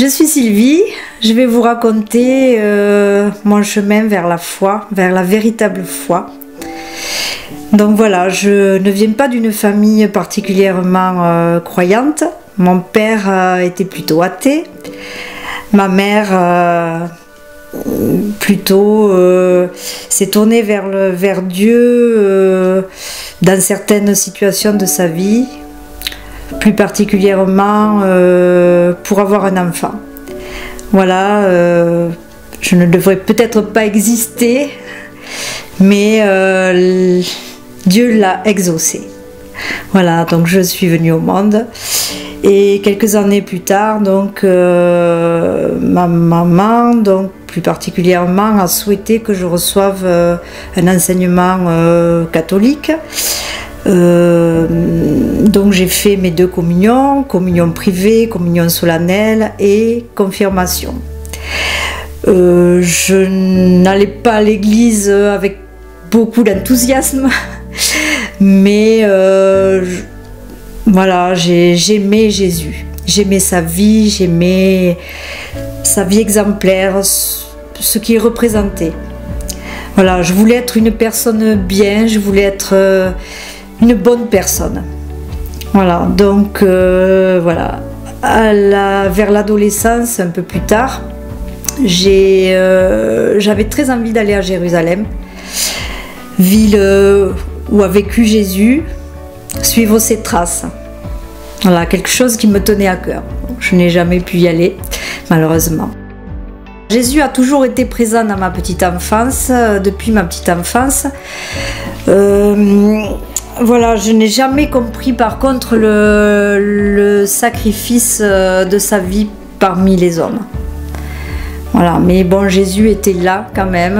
Je suis Sylvie, je vais vous raconter mon chemin vers la foi, vers la véritable foi. Donc voilà, je ne viens pas d'une famille particulièrement croyante. Mon père était plutôt athée, ma mère plutôt s'est tournée vers Dieu dans certaines situations de sa vie. Plus particulièrement pour avoir un enfant. Voilà, je ne devrais peut-être pas exister, mais Dieu l'a exaucé. Voilà, donc je suis venue au monde. Et quelques années plus tard, donc ma maman, donc plus particulièrement, a souhaité que je reçoive un enseignement catholique. Donc j'ai fait mes 2 communions, communion privée, communion solennelle et confirmation. Je n'allais pas à l'église avec beaucoup d'enthousiasme, mais voilà, j'aimais Jésus, j'aimais sa vie, j'aimais sa vie exemplaire, ce qu'il représentait. Voilà, je voulais être une personne bien, je voulais être une bonne personne. Voilà, donc voilà, vers l'adolescence, un peu plus tard, j'avais très envie d'aller à Jérusalem, ville où a vécu Jésus, suivre ses traces. Voilà, quelque chose qui me tenait à cœur. Je n'ai jamais pu y aller, malheureusement. Jésus a toujours été présent dans ma petite enfance, depuis ma petite enfance. Voilà, je n'ai jamais compris par contre le sacrifice de sa vie parmi les hommes. Voilà, mais bon, Jésus était là quand même.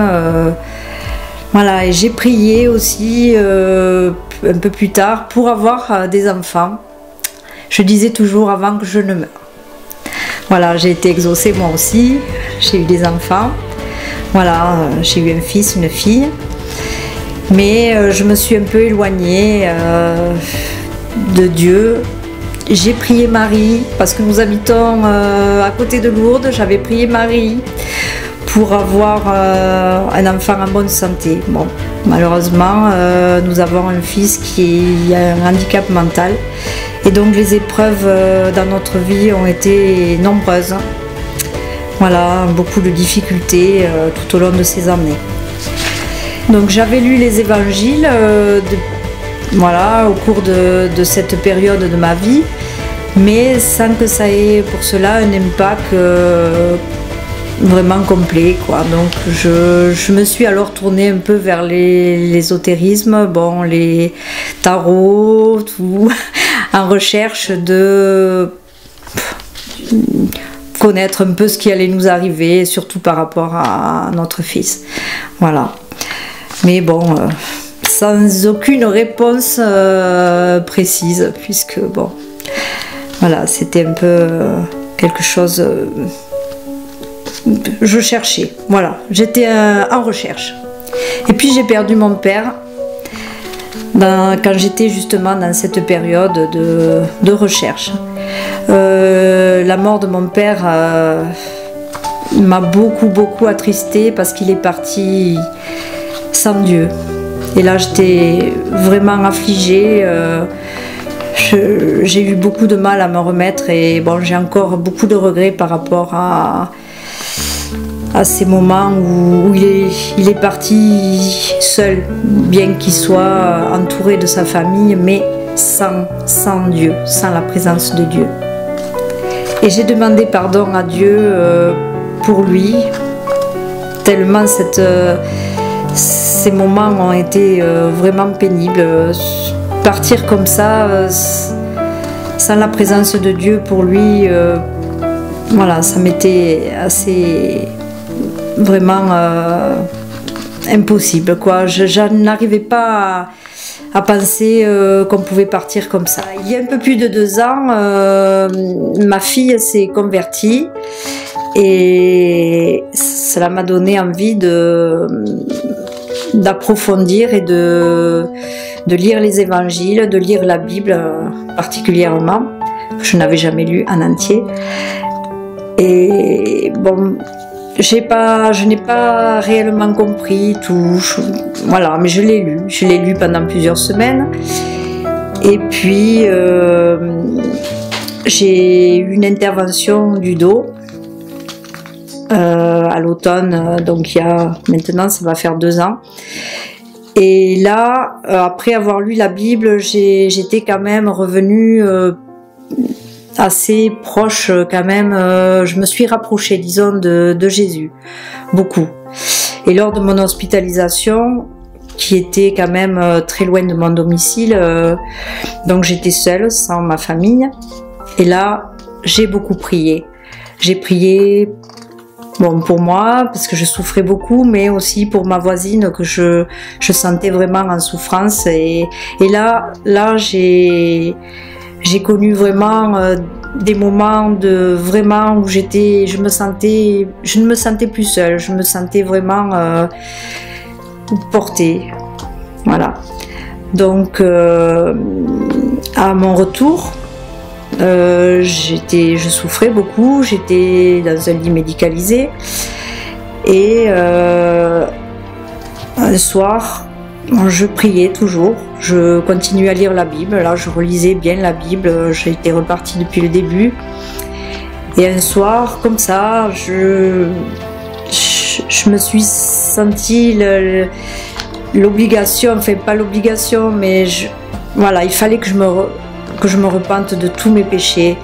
Voilà, et j'ai prié aussi un peu plus tard pour avoir des enfants. Je disais toujours avant que je ne meure. Voilà, j'ai été exaucée moi aussi, j'ai eu des enfants. Voilà, j'ai eu un fils, une fille. Mais je me suis un peu éloignée de Dieu. J'ai prié Marie, parce que nous habitons à côté de Lourdes, j'avais prié Marie pour avoir un enfant en bonne santé. Bon, malheureusement, nous avons un fils qui a un handicap mental. Et donc les épreuves dans notre vie ont été nombreuses. Voilà, beaucoup de difficultés tout au long de ces années. Donc j'avais lu les évangiles voilà, au cours de cette période de ma vie, mais sans que ça ait pour cela un impact vraiment complet, quoi. Donc je me suis alors tournée un peu vers l'ésotérisme, bon, les tarots, tout, en recherche de connaître un peu ce qui allait nous arriver, surtout par rapport à notre fils. Voilà. Mais bon, sans aucune réponse précise, puisque bon, voilà, c'était un peu quelque chose. Je cherchais, voilà, j'étais en recherche. Et puis j'ai perdu mon père quand j'étais justement dans cette période de recherche. La mort de mon père m'a beaucoup attristée parce qu'il est parti sans Dieu. Et là j'étais vraiment affligée, j'ai eu beaucoup de mal à me remettre et bon, j'ai encore beaucoup de regrets par rapport à ces moments où il est parti seul, bien qu'il soit entouré de sa famille, mais sans Dieu, sans la présence de Dieu. Et j'ai demandé pardon à Dieu pour lui, tellement ces moments ont été vraiment pénibles. Partir comme ça, sans la présence de Dieu pour lui, voilà, ça m'était assez vraiment impossible, quoi. Je n'arrivais pas à penser qu'on pouvait partir comme ça. Il y a un peu plus de 2 ans, ma fille s'est convertie et cela m'a donné envie d'approfondir et de lire les évangiles, de lire la Bible particulièrement, que je n'avais jamais lu en entier. Et bon, je n'ai pas réellement compris tout, voilà, mais je l'ai lu pendant plusieurs semaines. Et puis j'ai eu une intervention du dos à l'automne, donc maintenant ça va faire 2 ans. Et là, après avoir lu la Bible, j'étais quand même revenue assez proche quand même, je me suis rapprochée, disons, de Jésus, beaucoup. Et lors de mon hospitalisation, qui était quand même très loin de mon domicile, donc j'étais seule, sans ma famille, et là, j'ai beaucoup prié. J'ai prié, bon, pour moi, parce que je souffrais beaucoup, mais aussi pour ma voisine, que je sentais vraiment en souffrance, et là j'ai connu vraiment des moments où je ne me sentais plus seule, je me sentais vraiment portée, voilà. Donc à mon retour, je souffrais beaucoup, j'étais dans un lit médicalisé, et un soir, je priais toujours, je continuais à lire la Bible, là je relisais bien la Bible, j'étais repartie depuis le début. Et un soir, comme ça, je me suis sentie l'obligation, enfin pas l'obligation, mais voilà, il fallait que je me repente de tous mes péchés.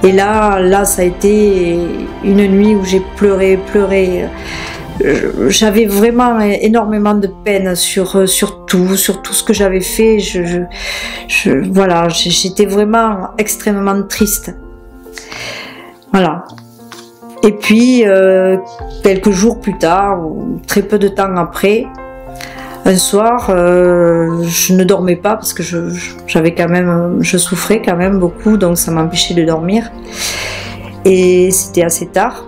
Et là ça a été une nuit où j'ai pleuré. J'avais vraiment énormément de peine sur tout ce que j'avais fait. Voilà, j'étais vraiment extrêmement triste. Voilà. Et puis, quelques jours plus tard, ou très peu de temps après, un soir, je ne dormais pas parce que je souffrais quand même beaucoup, donc ça m'empêchait de dormir. Et c'était assez tard.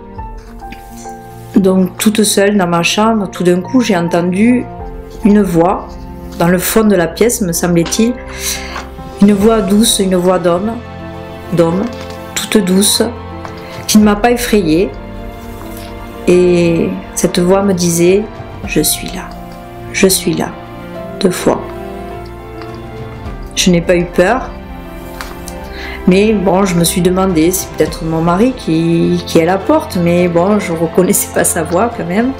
Donc toute seule dans ma chambre, tout d'un coup j'ai entendu une voix dans le fond de la pièce, me semblait-il, une voix douce, une voix d'homme, toute douce, qui ne m'a pas effrayée. Et cette voix me disait « Je suis là », 2 fois. Je n'ai pas eu peur. Mais bon, je me suis demandé, c'est peut-être mon mari qui est à la porte, mais bon, je ne reconnaissais pas sa voix quand même.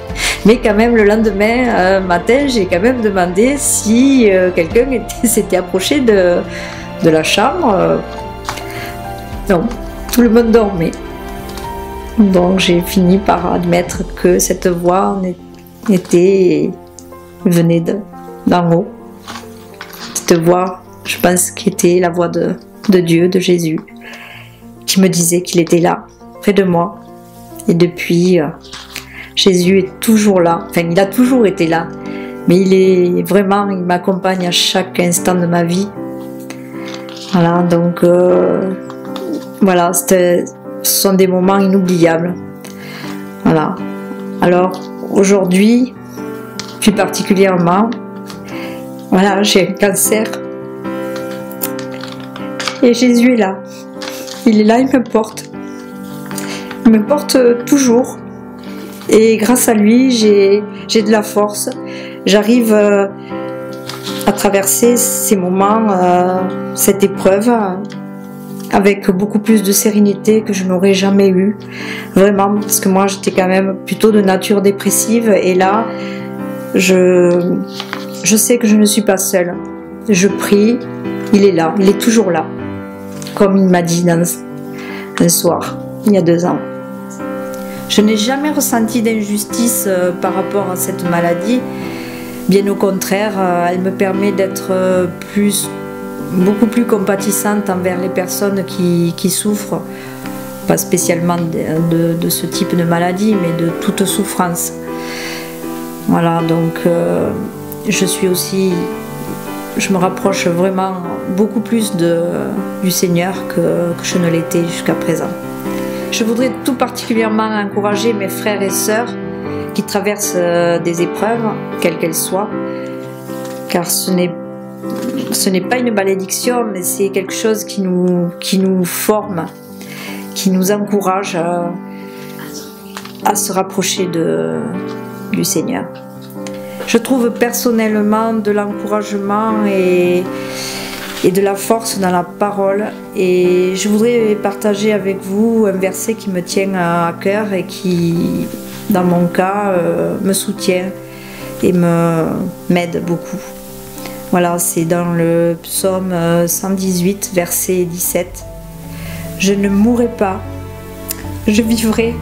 Mais quand même, le lendemain matin, j'ai quand même demandé si quelqu'un s'était approché de la chambre. Non, tout le monde dormait. Donc j'ai fini par admettre que cette voix venait d'en haut. Cette voix, je pense, qui était la voix de Dieu, de Jésus, qui me disait qu'il était là, près de moi. Et depuis, Jésus est toujours là. Enfin, il a toujours été là, mais il m'accompagne à chaque instant de ma vie. Voilà, donc voilà, ce sont des moments inoubliables. Voilà. Alors aujourd'hui, plus particulièrement, voilà, j'ai un cancer. Et Jésus est là. Il est là, il me porte. Il me porte toujours. Et grâce à lui, j'ai de la force. J'arrive à traverser ces moments, cette épreuve, avec beaucoup plus de sérénité que je n'aurais jamais eu. Vraiment, parce que moi, j'étais quand même plutôt de nature dépressive. Et là, je sais que je ne suis pas seule. Je prie, il est là, il est toujours là. Comme il m'a dit un soir, il y a 2 ans. Je n'ai jamais ressenti d'injustice par rapport à cette maladie. Bien au contraire, elle me permet d'être beaucoup plus compatissante envers les personnes qui souffrent, pas spécialement de ce type de maladie, mais de toute souffrance. Voilà, donc je me rapproche vraiment beaucoup plus du Seigneur que je ne l'étais jusqu'à présent. Je voudrais tout particulièrement encourager mes frères et sœurs qui traversent des épreuves, quelles qu'elles soient, car ce n'est pas une malédiction, mais c'est quelque chose qui nous forme, qui nous encourage à se rapprocher du Seigneur. Je trouve personnellement de l'encouragement et de la force dans la parole, et je voudrais partager avec vous un verset qui me tient à cœur et qui, dans mon cas, me soutient et m'aide beaucoup. Voilà, c'est dans le psaume 118, verset 17. « Je ne mourrai pas, je vivrai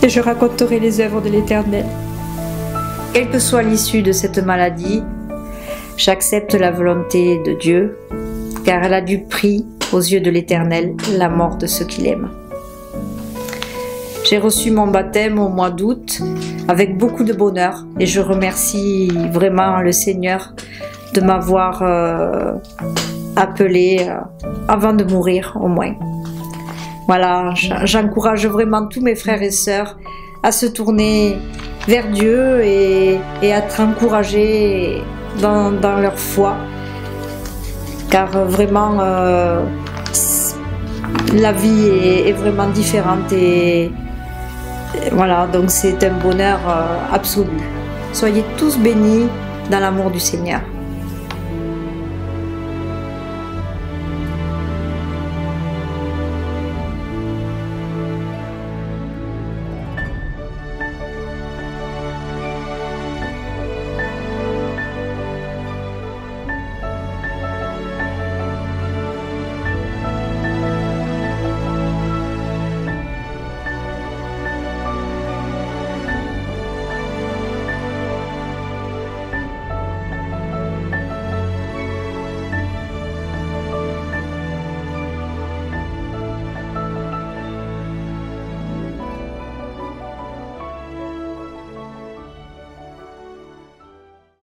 et je raconterai les œuvres de l'Éternel. Quelle que soit l'issue de cette maladie, j'accepte la volonté de Dieu, car elle a du prix aux yeux de l'Éternel, la mort de ceux qu'il aime. » J'ai reçu mon baptême au mois d'août avec beaucoup de bonheur et je remercie vraiment le Seigneur de m'avoir appelé avant de mourir au moins. Voilà, j'encourage vraiment tous mes frères et sœurs à se tourner vers Dieu et à être encouragés dans leur foi, car vraiment la vie est vraiment différente et voilà, donc c'est un bonheur absolu. Soyez tous bénis dans l'amour du Seigneur.